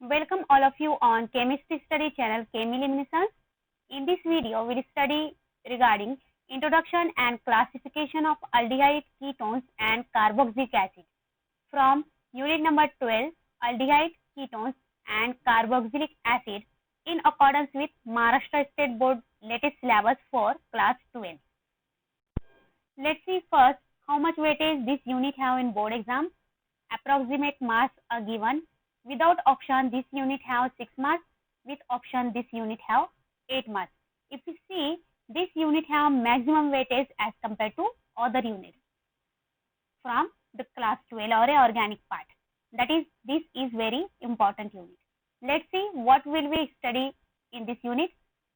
Welcome all of you on Chemistry Study channel Chemiluminescence. In this video, we'll study regarding introduction and classification of aldehyde ketones and carboxylic acid from unit number 12, aldehyde ketones and carboxylic acid in accordance with Maharashtra State Board latest syllabus for class 12. Let's see first how much weightage this unit have in board exam. Approximate marks are given. Without option, this unit have 6 marks. With option, this unit have 8 marks. If you see, this unit have maximum weightage as compared to other units from the class 12 or a organic part. That is, this is very important unit. Let's see what will we study in this unit.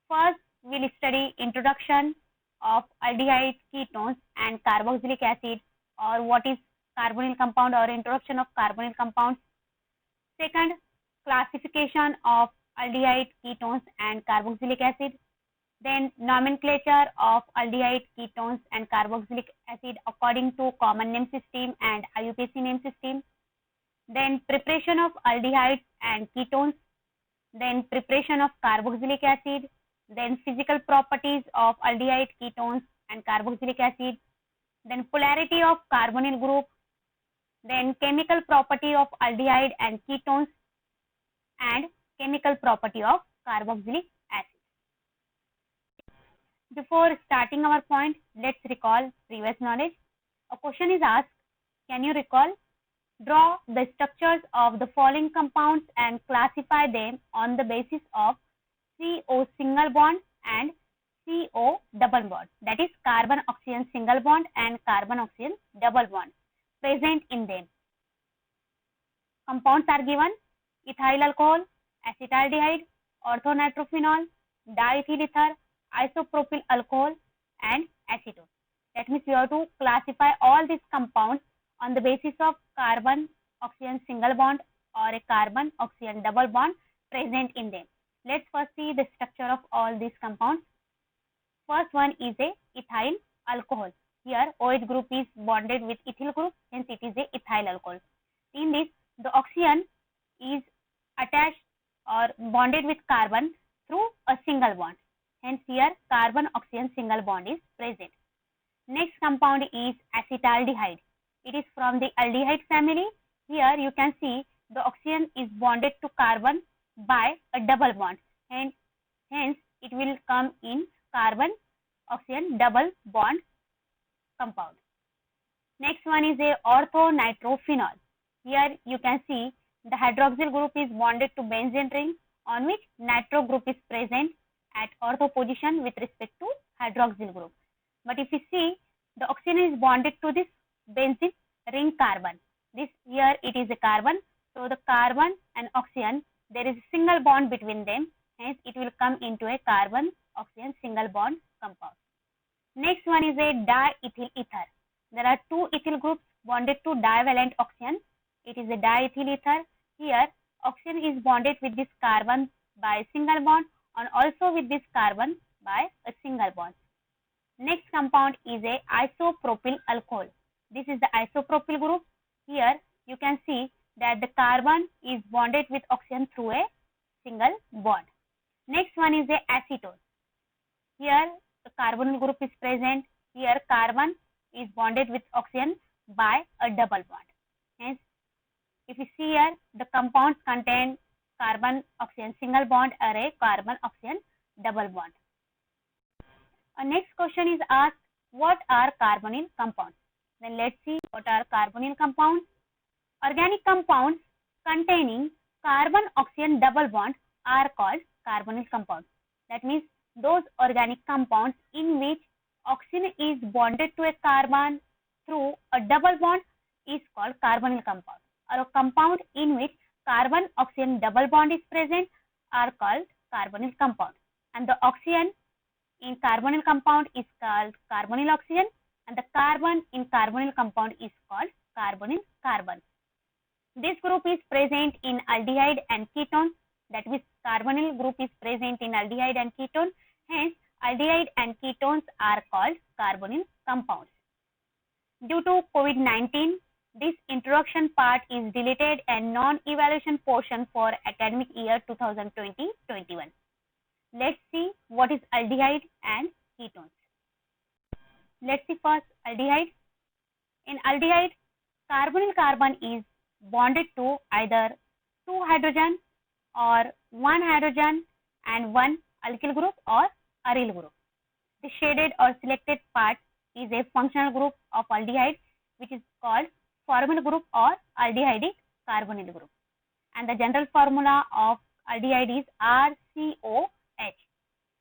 First, we'll study introduction of aldehyde ketones and carboxylic acid, or what is carbonyl compound or introduction of carbonyl compounds. Second, classification of aldehyde ketones and carboxylic acid. Then nomenclature of aldehyde ketones and carboxylic acid according to common name system and IUPAC name system. Then preparation of aldehydes and ketones. Then preparation of carboxylic acid. Then physical properties of aldehyde ketones and carboxylic acid. Then polarity of carbonyl group. Then chemical property of aldehyde and ketones and chemical property of carboxylic acid. Before starting our point, let's recall previous knowledge. A question is asked, can you recall? Draw the structures of the following compounds and classify them on the basis of CO single bond and CO double bond. That is carbon oxygen single bond and carbon oxygen double bond present in them. Compounds are given: ethyl alcohol, acetaldehyde, orthonitrophenol, diethyl ether, isopropyl alcohol and acetone. That means we have to classify all these compounds on the basis of carbon oxygen single bond or a carbon oxygen double bond present in them. Let's first see the structure of all these compounds. First one is a ethyl alcohol. Here OH group is bonded with ethyl group, hence it is a ethyl alcohol. In this, the oxygen is attached or bonded with carbon through a single bond. Hence here carbon oxygen single bond is present. Next compound is acetaldehyde. It is from the aldehyde family. Here you can see the oxygen is bonded to carbon by a double bond, and hence it will come in carbon oxygen double bond compound. Next one is a orthonitrophenol. Here you can see the hydroxyl group is bonded to benzene ring on which nitro group is present at ortho position with respect to hydroxyl group. But if you see, the oxygen is bonded to this benzene ring carbon. This here it is a carbon. So the carbon and oxygen, there is a single bond between them. Hence it will come into a carbon oxygen single bond compound. Next one is a diethyl ether. There are two ethyl groups bonded to divalent oxygen. It is a diethyl ether. Here oxygen is bonded with this carbon by single bond and also with this carbon by a single bond. Next compound is a isopropyl alcohol. This is the isopropyl group. Here you can see that the carbon is bonded with oxygen through a single bond. Next one is a acetone. Here the carbonyl group is present. Here carbon is bonded with oxygen by a double bond. Hence, if you see here, the compounds contain carbon oxygen single bond or a carbon oxygen double bond. Next question is asked, what are carbonyl compounds? Then let's see what are carbonyl compounds. Organic compounds containing carbon oxygen double bond are called carbonyl compounds. That means those organic compounds in which oxygen is bonded to a carbon through a double bond is called carbonyl compound, or a compound in which carbon oxygen double bond is present are called carbonyl compound, and the oxygen in carbonyl compound is called carbonyl oxygen, and the carbon in carbonyl compound is called carbonyl carbon. This group is present in aldehyde and ketone. That means carbonyl group is present in aldehyde and ketone. Hence, aldehyde and ketones are called carbonyl compounds. Due to COVID-19, This introduction part is deleted and non-evaluation portion for academic year 2020-21. Let's see what is aldehyde and ketones. Let's see first aldehyde. In aldehyde, carbonyl carbon is bonded to either 2 hydrogen or 1 hydrogen and 1 alkyl group or aryl group. The shaded or selected part is a functional group of aldehyde which is called formyl group or aldehydic carbonyl group. And the general formula of aldehyde is RCOH,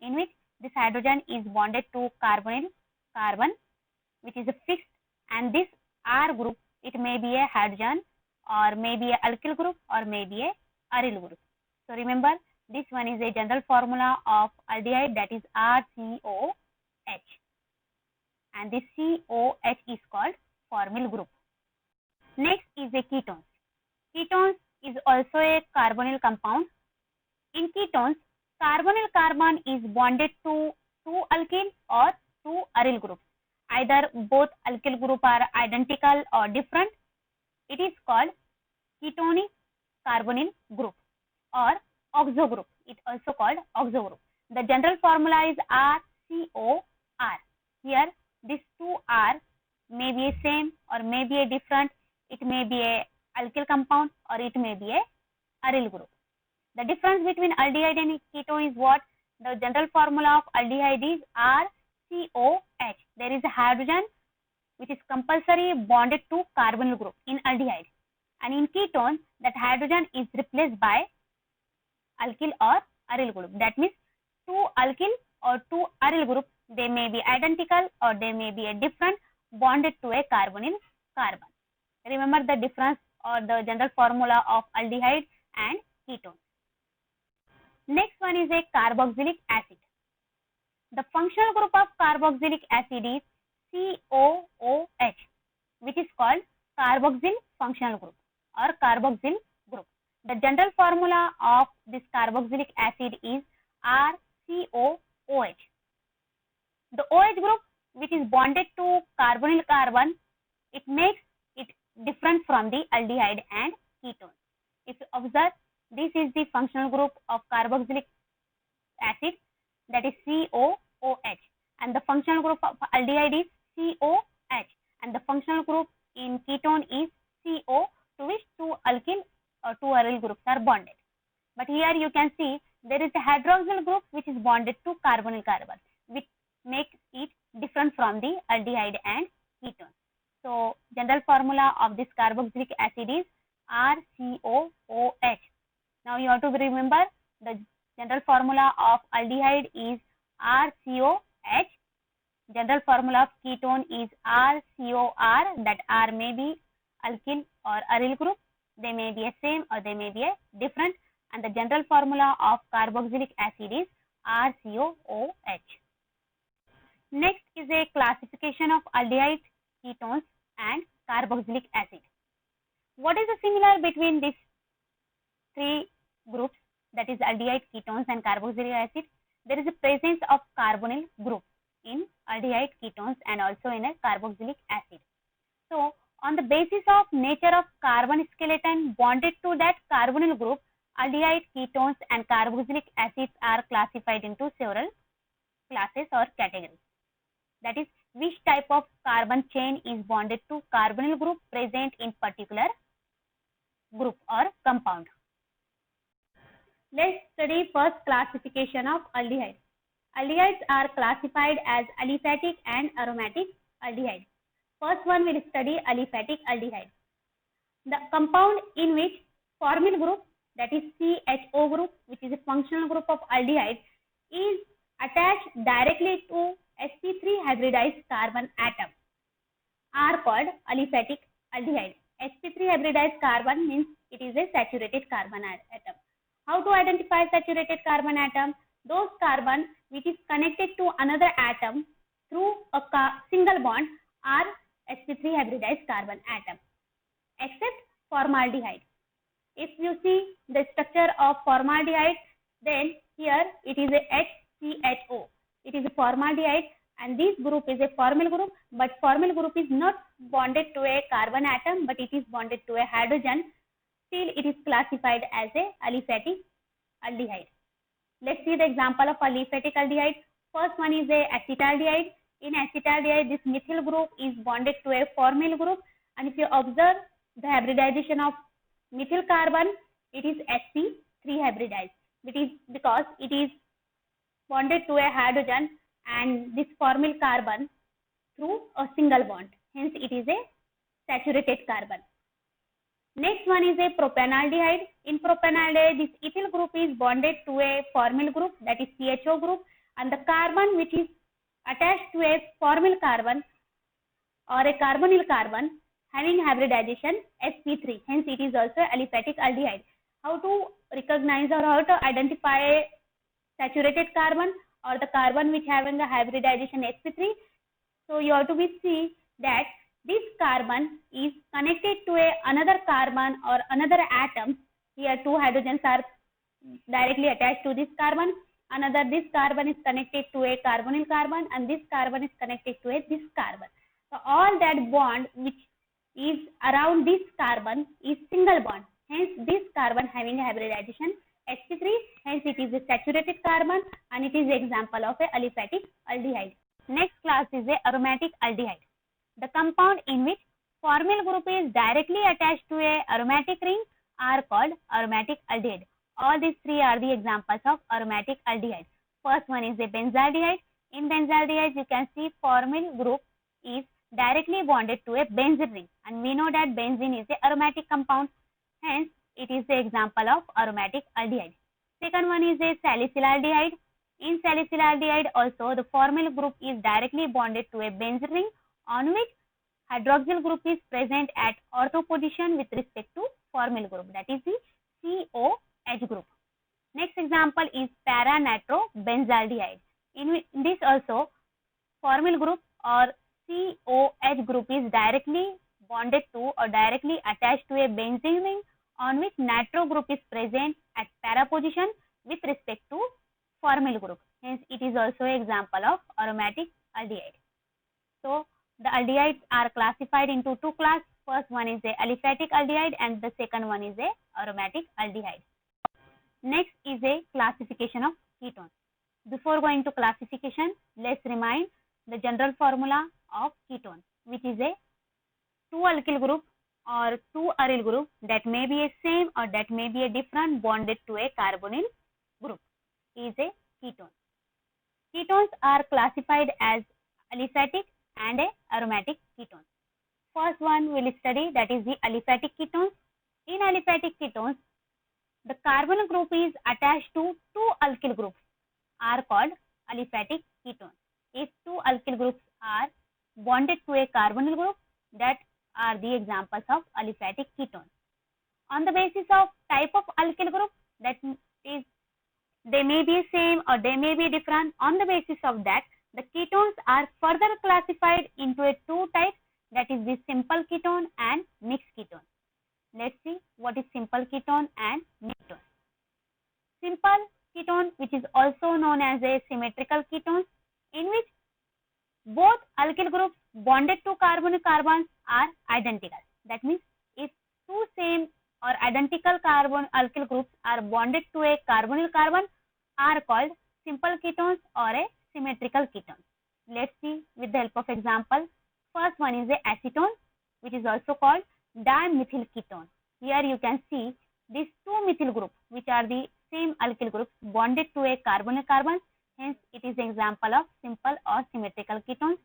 in which this hydrogen is bonded to carbonyl carbon which is a fixed, and this R group, it may be a hydrogen or maybe a alkyl group or maybe a aryl group. So remember, this one is a general formula of aldehyde, that is RCOH, and this COH is called formyl group. Next is a ketones. Ketones is also a carbonyl compound. In ketones, carbonyl carbon is bonded to 2 alkyl or 2 aryl groups. Either both alkyl group are identical or different, it is called ketonic carbonyl group or oxo group. It also called oxo group. The general formula is RCOR. Here these 2 R may be a same or may be a different. It may be a alkyl compound or it may be a aryl group. The difference between aldehyde and ketone is what? The general formula of aldehyde is RCOH. There is a hydrogen which is compulsory bonded to carbonyl group in aldehyde, and in ketone that hydrogen is replaced by alkyl or aryl group. That means 2 alkyl or 2 aryl group, they may be identical or they may be a different, bonded to a carbonyl carbon. Remember the difference or the general formula of aldehyde and ketone. Next one is a carboxylic acid. The functional group of carboxylic acid is COOH, which is called carboxyl functional group or carboxyl group. The general formula of this carboxylic acid is RCOOH. The OH group, which is bonded to carbonyl carbon, it makes it different from the aldehyde and ketone. If you observe, this is the functional group of carboxylic acid, that is COOH, and the functional group of aldehyde is COH, and the functional group in ketone is CO, to which 2 alkyl or 2 aryl groups are bonded. But here you can see there is a hydroxyl group which is bonded to carbonyl carbon, which makes it different from the aldehyde and ketone. So general formula of this carboxylic acid is RCOOH. Now you have to remember the general formula of aldehyde is RCOH. General formula of ketone is RCOR. That R may be alkyl or aryl group. They may be a same or they may be a different. And the general formula of carboxylic acid is RCOOH. Next is a classification of aldehydes, ketones and carboxylic acid. What is the similar between these 3 groups, that is aldehyde, ketones and carboxylic acid? There is a presence of carbonyl group in aldehyde, ketones and also in a carboxylic acid. So on the basis of nature of carbon skeleton bonded to that carbonyl group, aldehyde, ketones and carboxylic acids are classified into several classes or categories. That is, which type of carbon chain is bonded to carbonyl group present in particular group or compound. Let's study first classification of aldehyde. Aldehydes are classified as aliphatic and aromatic aldehyde. First one will study aliphatic aldehyde. The compound in which formyl group, that is CHO group, which is a functional group of aldehyde, is attached directly to sp3 hybridized carbon atom, are called aliphatic aldehyde. sp3 hybridized carbon means it is a saturated carbon atom. How to identify saturated carbon atom? Those carbon which is connected to another atom through a single bond are sp3 hybridized carbon atom, except formaldehyde. If you see the structure of formaldehyde, then here it is a HCHO. It is a formaldehyde and this group is a formyl group, but formyl group is not bonded to a carbon atom, but it is bonded to a hydrogen, still it is classified as a aliphatic aldehyde. Let's see the example of aliphatic aldehyde. First one is a acetaldehyde. In acetaldehyde, this methyl group is bonded to a formyl group, and if you observe the hybridization of methyl carbon, it is sp3 hybridized. It is because it is bonded to a hydrogen and this formyl carbon through a single bond. Hence, it is a saturated carbon. Next one is a propanaldehyde. In propanaldehyde, this ethyl group is bonded to a formyl group, that is CHO group, and the carbon which is attached to a formyl carbon or a carbonyl carbon having hybridization sp3. Hence, it is also aliphatic aldehyde. How to recognize or how to identify a saturated carbon or the carbon which having a hybridization sp3? So, you have to see that this carbon is connected to another carbon or another atom. Here, two hydrogens are directly attached to this carbon. This carbon is connected to a carbonyl carbon, and this carbon is connected to this carbon. So, all that bond which is around this carbon is single bond. Hence, this carbon having a hybridization sp3. Hence, it is a saturated carbon, and it is an example of a aliphatic aldehyde. Next class is a aromatic aldehyde. The compound in which formyl group is directly attached to a aromatic ring are called aromatic aldehyde. All these three are the examples of aromatic aldehyde. First one is a benzaldehyde. In benzaldehyde, you can see formyl group is directly bonded to a benzene ring, and we know that benzene is a aromatic compound. Hence, it is the example of aromatic aldehyde. Second one is a salicylaldehyde. In salicylaldehyde also, the formyl group is directly bonded to a benzene ring on which hydroxyl group is present at ortho position with respect to formyl group, that is the COH group. Next example is para-nitrobenzaldehyde. In this also, formyl group or COH group is directly bonded to or directly attached to a benzene ring on which nitro group is present at para position with respect to formyl group. Hence, it is also an example of aromatic aldehyde. So, the aldehydes are classified into two classes. First one is a aliphatic aldehyde and the second one is a aromatic aldehyde. Next is a classification of ketones. Before going to classification, let's remind the general formula of ketone, which is a two alkyl group or two aryl group that may be a same or that may be a different bonded to a carbonyl group is a ketone. Ketones are classified as aliphatic and a aromatic ketones. First one we will study, that is the aliphatic ketones. In aliphatic ketones, the carbonyl group is attached to two alkyl groups are called aliphatic ketones. If two alkyl groups are bonded to a carbonyl group, that are the examples of aliphatic ketones. On the basis of type of alkyl group, that is, they may be same or they may be different. On the basis of that, the ketones are further classified into a two types, that is the simple ketone and mixed ketone. Let's see what is simple ketone and mixed ketone. Simple ketone, which is also known as a symmetrical ketone, in which both alkyl groups bonded to carbonyl carbons are identical. That means if two same or identical alkyl groups are bonded to a carbonyl carbon are called simple ketones or a symmetrical ketone. Let's see with the help of example. First one is a acetone, which is also called dimethyl ketone. Here you can see these two methyl groups, which are the same alkyl groups bonded to a carbonyl carbon. Hence, it is an example of simple or symmetrical ketones.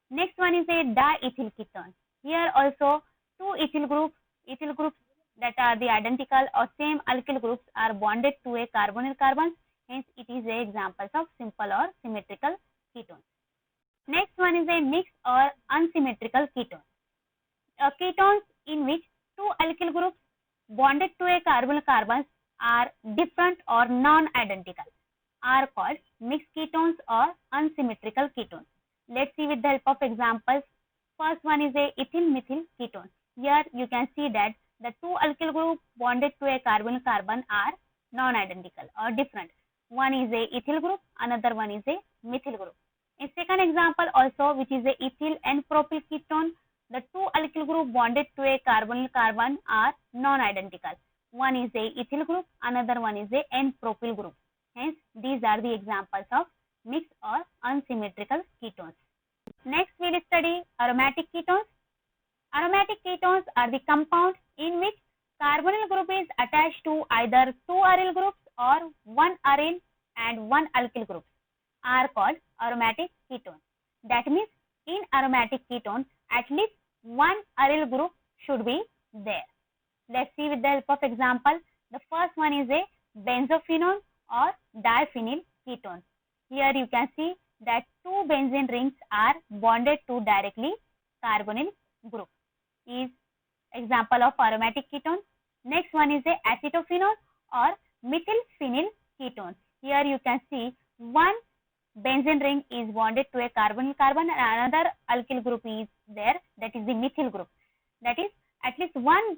Next one is a diethyl ketone. Here also two ethyl groups that are the identical or same alkyl groups are bonded to a carbonyl carbon. Hence, it is a examples of simple or symmetrical ketones. Next one is a mixed or unsymmetrical ketone. Ketones in which two alkyl groups bonded to a carbonyl carbons are different or non-identical are called mixed ketones or unsymmetrical ketones. Let's see with the help of examples. First one is a ethyl-methyl ketone. Here you can see that the two alkyl groups bonded to a carbonyl carbon are non-identical or different. One is a ethyl group, another one is a methyl group. A second example also, which is a ethyl N-propyl ketone. The two alkyl group bonded to a carbonyl-carbon are non-identical. One is a ethyl group, another one is a N-propyl group. Hence, these are the examples of mixed or unsymmetrical ketones. Next, we will study aromatic ketones. Aromatic ketones are the compounds in which carbonyl group is attached to either two aryl groups or one aryl and one alkyl groups are called aromatic ketones. That means in aromatic ketones, at least one aryl group should be there. Let's see with the help of example. The first one is a benzophenone or diphenyl ketone. Here you can see that two benzene rings are bonded to directly carbonyl group. Is example of aromatic ketone. Next one is a acetophenone or methylphenyl ketone. Here you can see one benzene ring is bonded to a carbonyl-carbon and another alkyl group is there, that is the methyl group. That is, at least one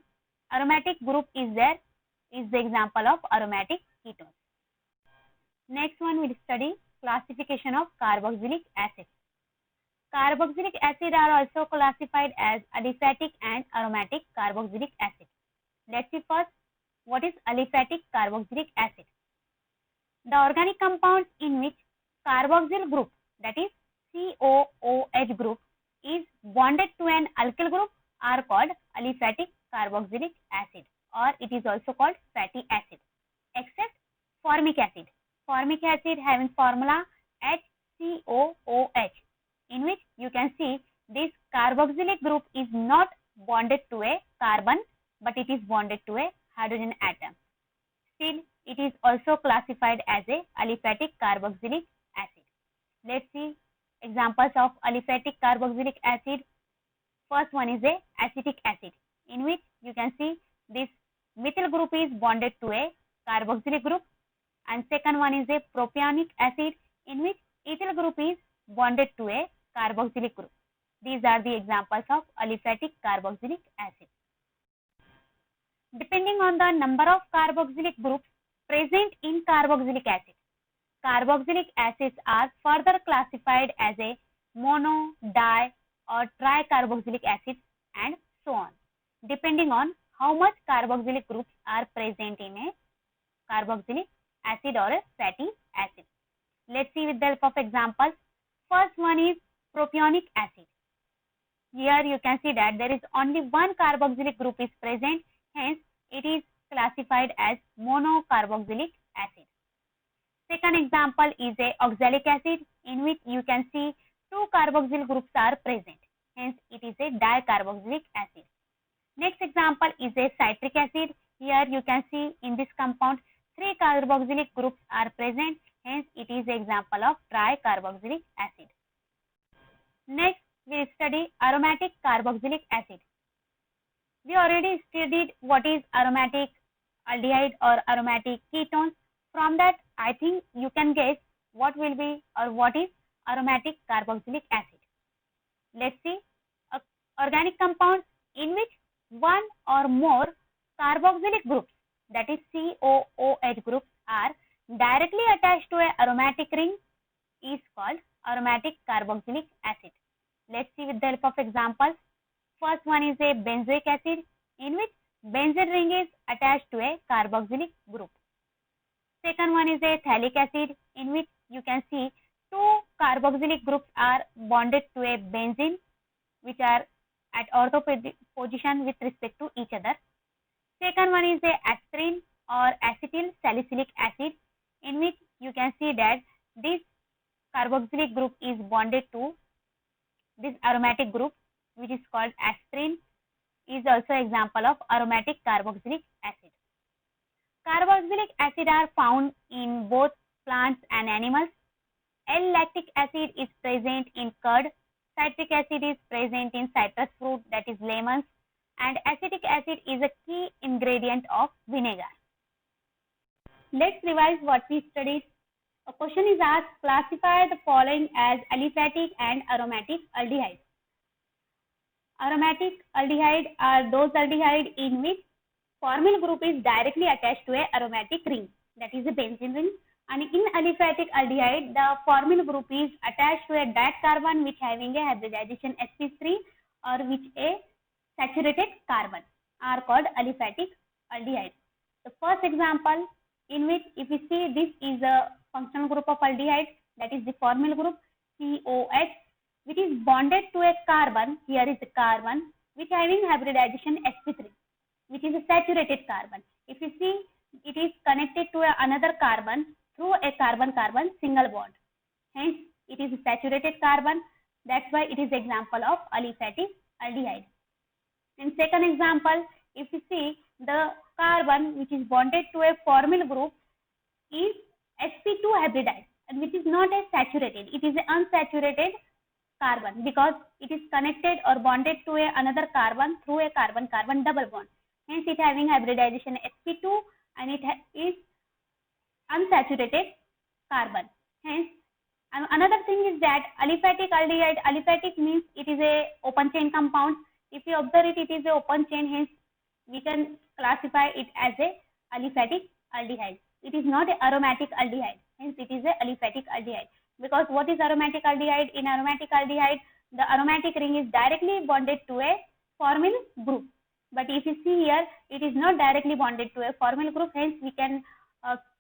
aromatic group is there, is the example of aromatic ketones. Next one we will study classification of carboxylic acid. Carboxylic acid are also classified as aliphatic and aromatic carboxylic acid. Let's see first what is aliphatic carboxylic acid. The organic compounds in which carboxyl group, that is COOH group, is bonded to an alkyl group are called aliphatic carboxylic acid, or it is also called fatty acid, except formic acid. Formic acid having formula HCOOH, in which you can see this carboxylic group is not bonded to a carbon, but it is bonded to a hydrogen atom. Still, it is also classified as a aliphatic carboxylic acid. Let's see examples of aliphatic carboxylic acid. First one is a acetic acid, in which you can see this methyl group is bonded to a carboxylic group, and second one is a propionic acid, in which ethyl group is bonded to a carboxylic group. These are the examples of aliphatic carboxylic acid. Depending on the number of carboxylic groups present in carboxylic acid, carboxylic acids are further classified as a mono, di or tricarboxylic acids and so on, depending on how much carboxylic groups are present in a carboxylic acid or a fatty acid. Let's see with the help of examples. First one is propionic acid. Here you can see that there is only one carboxylic group is present, hence it is classified as monocarboxylic acid. Second example is a oxalic acid, in which you can see two carboxyl groups are present, hence it is a dicarboxylic acid. Next example is a citric acid. Here you can see in this compound three carboxylic groups are present, hence it is an example of tricarboxylic acid. Next we will study aromatic carboxylic acid. We already studied what is aromatic aldehyde or aromatic ketones. From that, I think you can guess what will be or what is aromatic carboxylic acid. Let's see organic compounds in which one or more carboxylic groups, that is COOH groups, are directly attached to an aromatic ring is called aromatic carboxylic acid. Let's see with the help of examples. First one is a benzoic acid, in which benzene ring is attached to a carboxylic group. Second one is a phthalic acid, in which you can see two carboxylic groups are bonded to a benzene, which are at ortho position with respect to each other. Second one is a aspirin or acetyl salicylic acid, in which you can see that this carboxylic group is bonded to this aromatic group, which is called aspirin, is also example of aromatic carboxylic acid. Carboxylic acid are found in both plants and animals. L-lactic acid is present in curd, citric acid is present in citrus fruit, that is lemons, and acetic acid is a key ingredient of vinegar. Let's revise what we studied. A question is asked, classify the following as aliphatic and aromatic aldehydes. Aromatic aldehyde are those aldehyde in which formyl group is directly attached to a aromatic ring, that is a benzene ring, and in aliphatic aldehyde the formyl group is attached to a diet carbon which having a hybridization sp3 or which a saturated carbon are called aliphatic aldehydes. The first example in which if we see this is a functional group of aldehyde, that is the formyl group COH, which is bonded to a carbon. Here is a carbon which having hybridization sp3, which is a saturated carbon. If you see, it is connected to another carbon through a carbon-carbon single bond. Hence, it is a saturated carbon. That's why it is example of aliphatic aldehyde. In second example, if you see, the carbon which is bonded to a formyl group is sp2 hybridized, and which is not a saturated. It is an unsaturated carbon because it is connected or bonded to another carbon through a carbon-carbon double bond. Hence, it having hybridization sp2 and it is unsaturated carbon. Hence, another thing is that aliphatic aldehyde, aliphatic means it is a open chain compound. If you observe it, it is a open chain. Hence, we can classify it as a aliphatic aldehyde. It is not a aromatic aldehyde. Hence, it is a aliphatic aldehyde. Because what is aromatic aldehyde? In aromatic aldehyde, the aromatic ring is directly bonded to a formyl group. But if you see here, it is not directly bonded to a formyl group. Hence, we can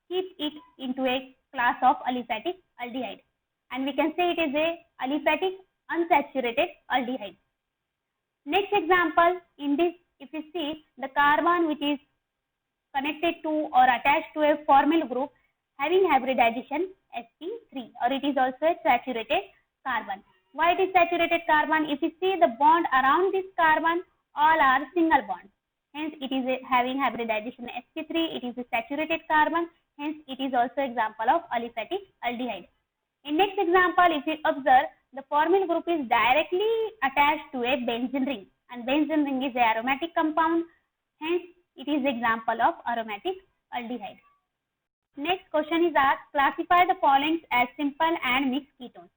keep it into a class of aliphatic aldehyde. And we can say it is a aliphatic unsaturated aldehyde. Next example, in this, if you see, the carbon which is connected to or attached to a formyl group having hybridization sp3, or it is also a saturated carbon. Why it is saturated carbon? If you see the bond around this carbon, all are single bonds. Hence, it is having hybridization sp3. It is a saturated carbon. Hence, it is also example of aliphatic aldehyde. In next example, if you observe, the formyl group is directly attached to a benzene ring, and benzene ring is a aromatic compound. Hence, it is example of aromatic aldehyde. Next question is asked, classify the following as simple and mixed ketones.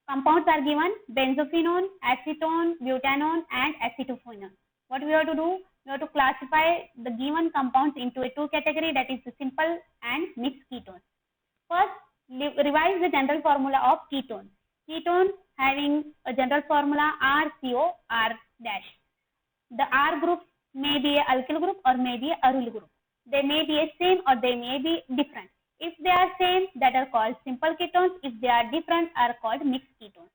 Compounds are given: benzophenone, acetone, butanone, and acetophenone. What we have to do? We have to classify the given compounds into a two category, that is the simple and mixed ketones. First, revise the general formula of ketone. Ketone having a general formula RCO R dash. The R group may be a alkyl group or may be a aryl group. They may be a same or they may be different. If they are same, that are called simple ketones. If they are different, are called mixed ketones.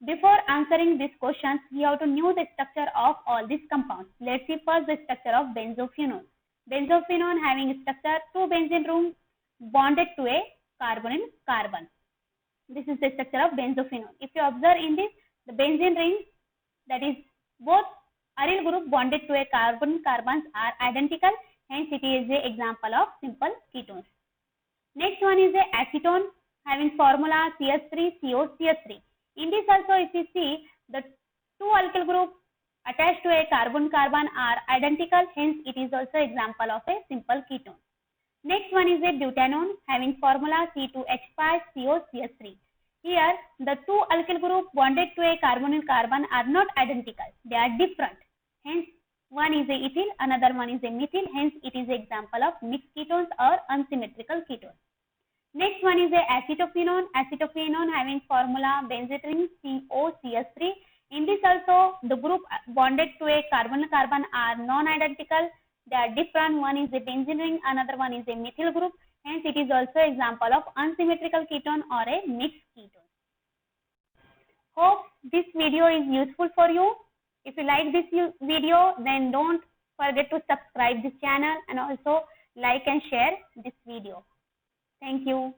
Before answering these questions, we have to know the structure of all these compounds. Let's see first the structure of benzophenone. Benzophenone having a structure two benzene rings bonded to a carbon. This is the structure of benzophenone. If you observe in this, the benzene ring, that is both aryl group bonded to a carbons are identical. Hence, it is an example of simple ketones. Next one is a acetone having formula CS3COCH3. In this also, if you see, the two alkyl groups attached to a carbon are identical. Hence, it is also example of a simple ketone. Next one is a butanone having formula C2H5COCH3. Here, the two alkyl groups bonded to a carbon are not identical. They are different. Hence, one is a ethyl, another one is a methyl. Hence, it is example of mixed ketones or unsymmetrical ketones. Next one is a acetophenone. Acetophenone having formula benzene COCH3. In this also, the group bonded to a carbon are non-identical. They are different. One is a benzene ring, another one is a methyl group. Hence, it is also example of unsymmetrical ketone or a mixed ketone. Hope this video is useful for you. If you like this video, then don't forget to subscribe this channel and also like and share this video. Thank you.